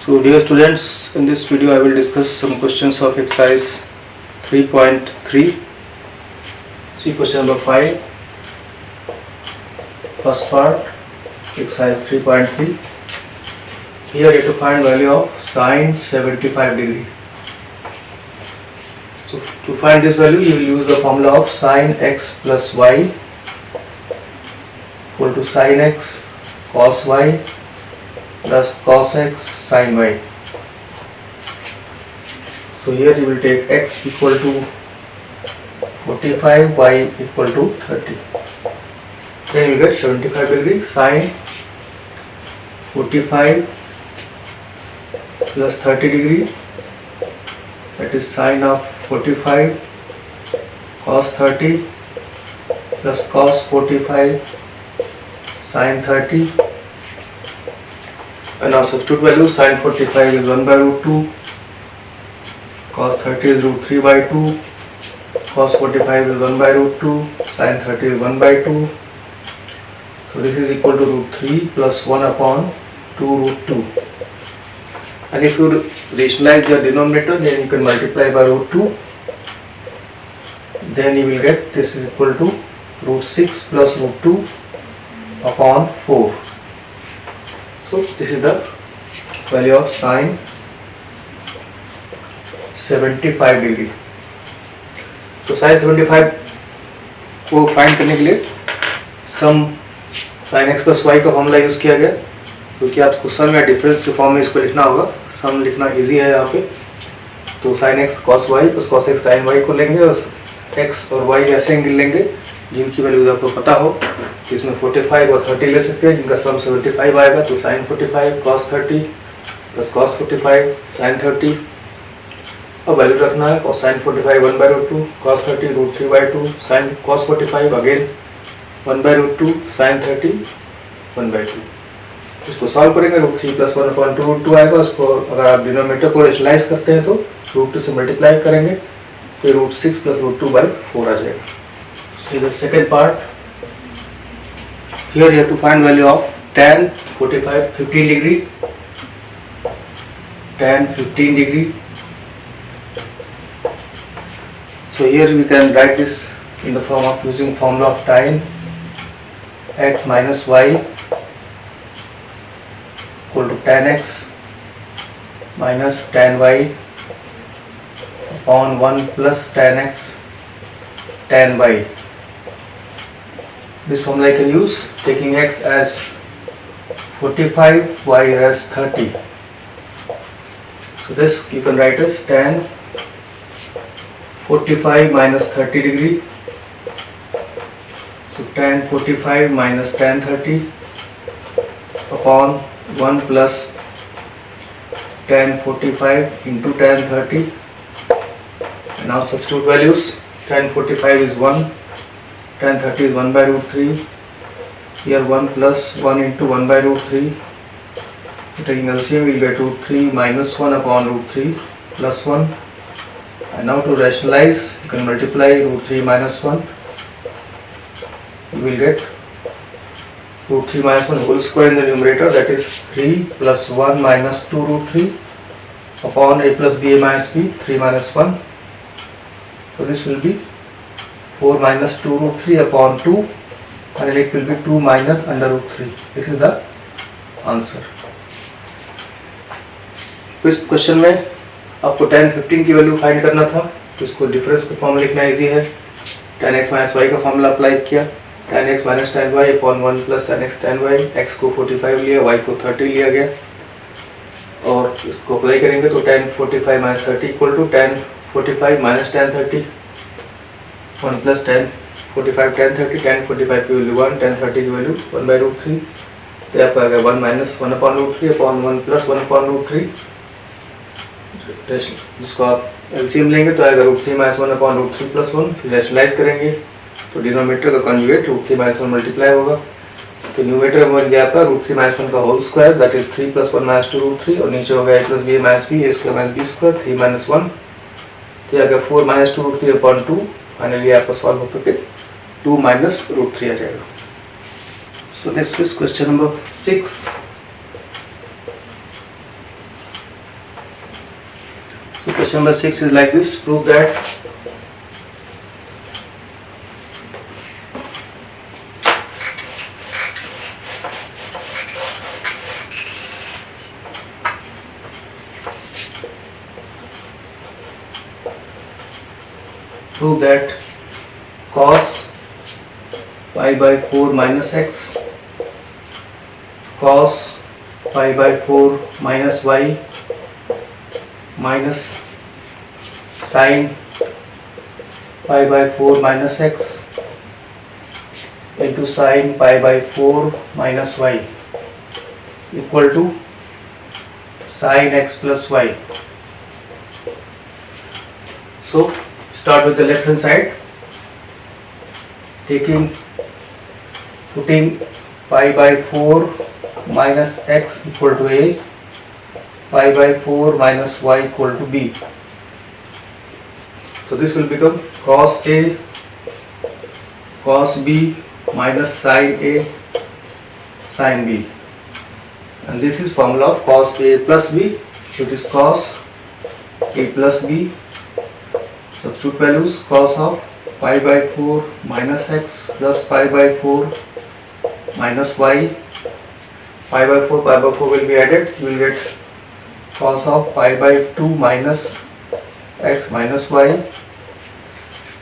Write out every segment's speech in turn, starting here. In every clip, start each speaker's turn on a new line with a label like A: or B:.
A: So dear students, in this video I will discuss some questions of exercise 3.3. See question number 5, first part, exercise 3.3. Here you have to find value of sine 75 degree. So to find this value you will use the formula of sine x plus y equal to sine x cos y plus cos x sin y. So here you will take x equal to 45, y equal to 30. Then you will get 75 degree sine 45 plus 30 degree, that is sine of 45 cos 30 plus cos 45 sin 30. And now substitute value. Sin 45 is 1 by root 2, cos 30 is root 3 by 2, cos 45 is 1 by root 2, sin 30 is 1 by 2. So this is equal to root 3 plus 1 upon 2 root 2. And if you rationalize the denominator, then you can multiply by root 2. Then you will get this is equal to root 6 plus root 2 upon 4. So this is the value of sine 75 degree. तो sin 75 को find करने के लिए सम sin x plus y का formula use किया गया, क्योंकि आपको सम या डिफरेंस के फॉर्म में इसको लिखना होगा. सम लिखना इजी है यहाँ पे. तो sin x cos y plus cos x sin y को लेंगे और x और y ऐसे एंगल लेंगे जिनकी वैल्यूज आपको पता हो. इसमें 45 और 30 ले सकते हैं जिनका सम 75 आएगा. तो sin 45 cos 30 plus cos 45 sin 30 और वैल्यू रखना है. cos sin 45 1 by root 2, cos 30 root 3 by 2, sin cos 45 again 1 by root 2, sin 30 1 by 2. इसको सॉल्व करेंगे. रूट 3 प्लस 1 अपॉन 2 रूट 2 आएगा. उसको अगर आप डिनोमिनेटर को रेशनलाइज करते हैं तो रूट 2 से मल्टीप्लाई करेंगे तो रूट 6 प्लस रूट 2 बाई 4 आ जाएगा. So the second part, here you have to find value of tan 45 15 degree, tan 15 degree. So here we can write this in the form of using formula of tan x minus y equal to tan x minus tan y upon 1 plus tan x tan y. This formula I can use taking x as 45, y as 30. So this you can write as tan 45 minus 30 degree. So tan 45 minus tan 30 upon 1 plus tan 45 into tan 30. And now substitute values. Tan 45 is 1. Tan 30 is 1 by root 3. Here 1 plus 1 into 1 by root 3. So taking LCM we will get root 3 minus 1 upon root 3 plus 1. And now to rationalize you can multiply root 3 minus 1. You will get root 3 minus 1 whole square in the numerator, that is 3 plus 1 minus 2 root 3 upon a plus b a minus b, 3 minus 1. So this will be 4 minus 2 root 3 upon 2 and it will be 2 minus under root 3. This is the answer. इस question में आपको tan 15 की value find करना था, तो इसको difference का formula लिखना इजी है. tan x माइनस y का फॉर्मूला अप्लाई किया. tan x minus tan y upon 1 plus tan x tan y. x को 45 लिया, y को 30 लिया गया और इसको अप्लाई करेंगे तो tan 45 minus 30 equal to tan 45 minus tan 30 1 plus tan 45 tan 30. tan 45 की वैल्यू 1, tan 30 की वैल्यू 1 by root 3. तो आपका आ गया 1 minus 1 upon root 3 upon 1 plus 1 upon root 3. जिसको आप एलसीएम लेंगे तो आएगा root 3 minus 1 upon root 3 plus 1. फिर रेशनलाइज करेंगे तो डिनोमिनेटर का कॉन्जुगेट रूट 3 माइनस 1 मल्टीप्लाई होगा. तो न्यूमरेटर में बन गया आपका रूट 3 माइनस 1 का whole square, that is 3 plus 1 minus 2 root 3 और नीचे हो गया a plus B minus B, a square minus B square 3 minus 1. तो आ गया 4 माइनस 2 रूट 3 अपॉन 2. फाइनली आपका सॉल्व होकर के 2 माइनस रूट 3 आ जाएगा. So next is question number 6. So question number 6 is like this. Prove that cos pi by 4 minus x, cos pi by 4 minus y minus sin pi by 4 minus x into sin pi by 4 minus y equal to sin x plus y. So start with the left hand side, putting pi by 4 minus x equal to a, pi by 4 minus y equal to b. So this will become cos a cos b minus sin a sin b, and this is formula of cos a plus b. So it is cos a plus b. Substitute values: cos of pi by 4 minus x plus pi by 4 minus y. Pi by 4 will be added. You will get cos of pi by 2 minus x minus y,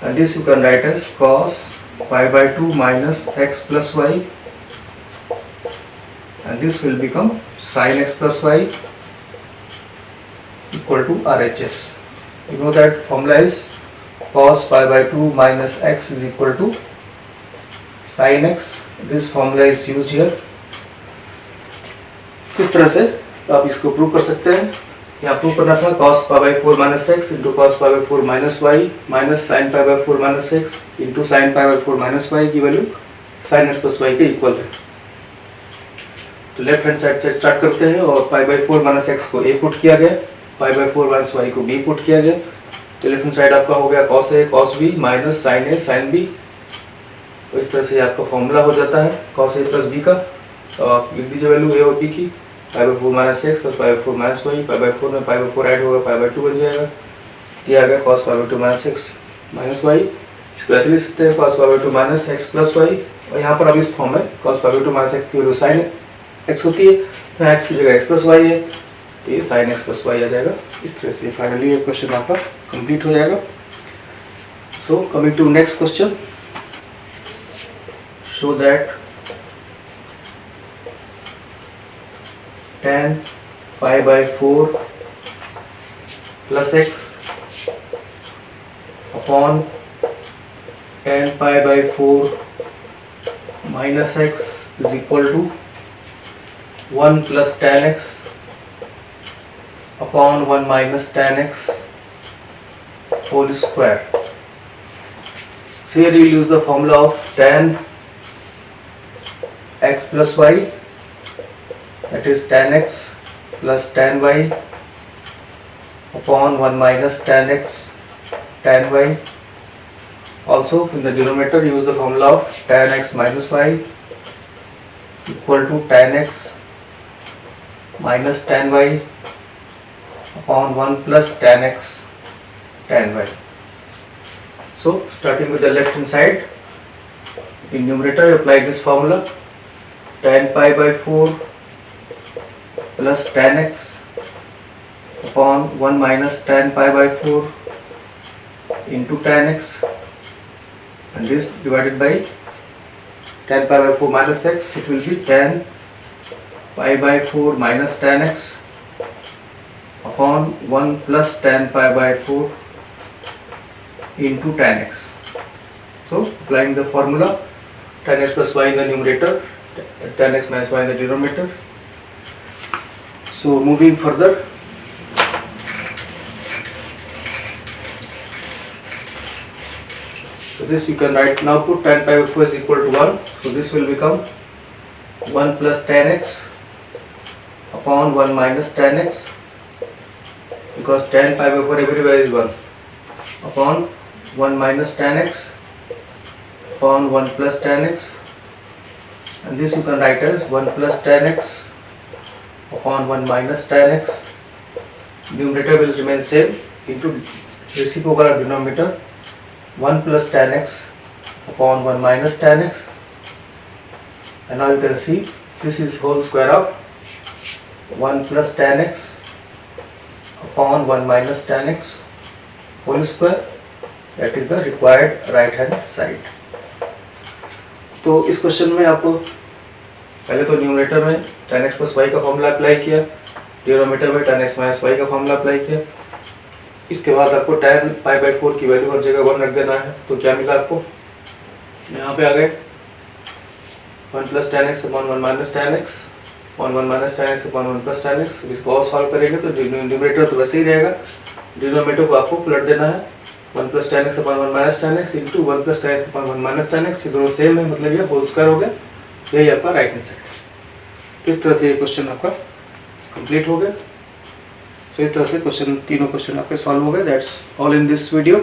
A: and this you can write as cos pi by 2 minus x plus y, and this will become sin x plus y equal to RHS. You know that formula is cos pi by 2 minus x is equal to sin x. This formula is used here. किस तरह से आप इसको prove कर सकते हैं? यहाँ prove करना था cos pi by 4 minus x into cos pi by 4 minus y minus sin pi by 4 minus x into sin pi by 4 minus y की value sin x plus y के इक्वल है. तो लेफ्ट हैंड साइड से start करते हैं और pi by 4 minus x को a put किया गया, pi by 4 minus y को b पुट किया गया. तो लेफ्ट हैंड साइड आपका हो गया cos a cos b minus sin a sin b. तो इस तरह से आपका फॉर्मूला हो जाता है cos a प्लस b का. तो आप लिख दीजिए वैल्यू a और b की. pi by 4 minus x plus pi by 4 minus y. pi by 4 में pi by 4 ऐड होगा, pi by 2 बन जाएगा. ये आ गया cos pi by 2 minus x minus y. इसको ऐसे लिख सकते हैं cos pi by 2 minus x plus y, और यहाँ पर अब इस फॉर्म में cos pi by 2 minus x की वैल्यू sin x होती है, तो x की जगह x प्लस y है, तो ये sin x प्लस y आ जाएगा. इस तरह से फाइनली ये क्वेश्चन आपका कंप्लीट हो जाएगा. So coming to next question, show that tan pi by 4 plus x upon tan pi by 4 minus x is equal to 1 plus tan x upon 1 minus tan x whole square. So here we will use the formula of tan x plus y, that is tan x plus tan y upon 1 minus tan x tan y. Also in the denominator use the formula of tan x minus y equal to tan x minus tan y upon 1 plus tan x tan y. So starting with the left hand side, in numerator you apply this formula tan pi by 4 plus tan x upon 1 minus tan pi by 4 into tan x, and this divided by tan pi by 4 minus x, it will be tan pi by 4 minus tan x upon 1 plus tan pi by 4 into tan x. So applying the formula tan x plus y in the numerator, tan x minus y in the denominator. So moving further, so this you can write now, put tan pi by 4 is equal to 1. So this will become 1 plus tan x upon 1 minus tan x, because tan pi by 4 everywhere is 1, upon 1 minus tan x upon 1 plus tan x, and this you can write as 1 plus tan x upon 1 minus tan x. Numerator will remain same, into reciprocal of denominator 1 plus tan x upon 1 minus tan x, and now you can see this is whole square of 1 plus tan x upon 1 minus tan x whole square, that is the required right hand side. तो इस question में आपको पहले तो numerator में tan x plus y का formula apply किया, denominator में tan x minus y का फॉर्मूला अप्लाई किया। इसके बाद आपको tan π/4 की वैल्यू हर जगह 1 रख देना है। तो क्या मिला आपको, यहाँ पे आ गए 1 plus tan x upon 1 minus tan x upon 1 minus tan x upon 1 plus tan x। इसको और सॉल्व करेंगे तो न्यूमरेटर तो वैसे ही रहेगा, डिनोमिनेटर को आपको पलट देना है 1 plus tan x upon 1 minus tan x into 1 plus tan x upon 1 minus tan x। ये दोनों सेम है, मतलब ये होल स्क्वायर हो गया। यही आपका राइट हैंड साइड। इस तरह से ये क्वेश्चन आपका कंप्लीट हो गया। तो इस तरह से क्वेश्चन, तीनों क्वेश्चन आपके सॉल्व हो गए। That's all in this video.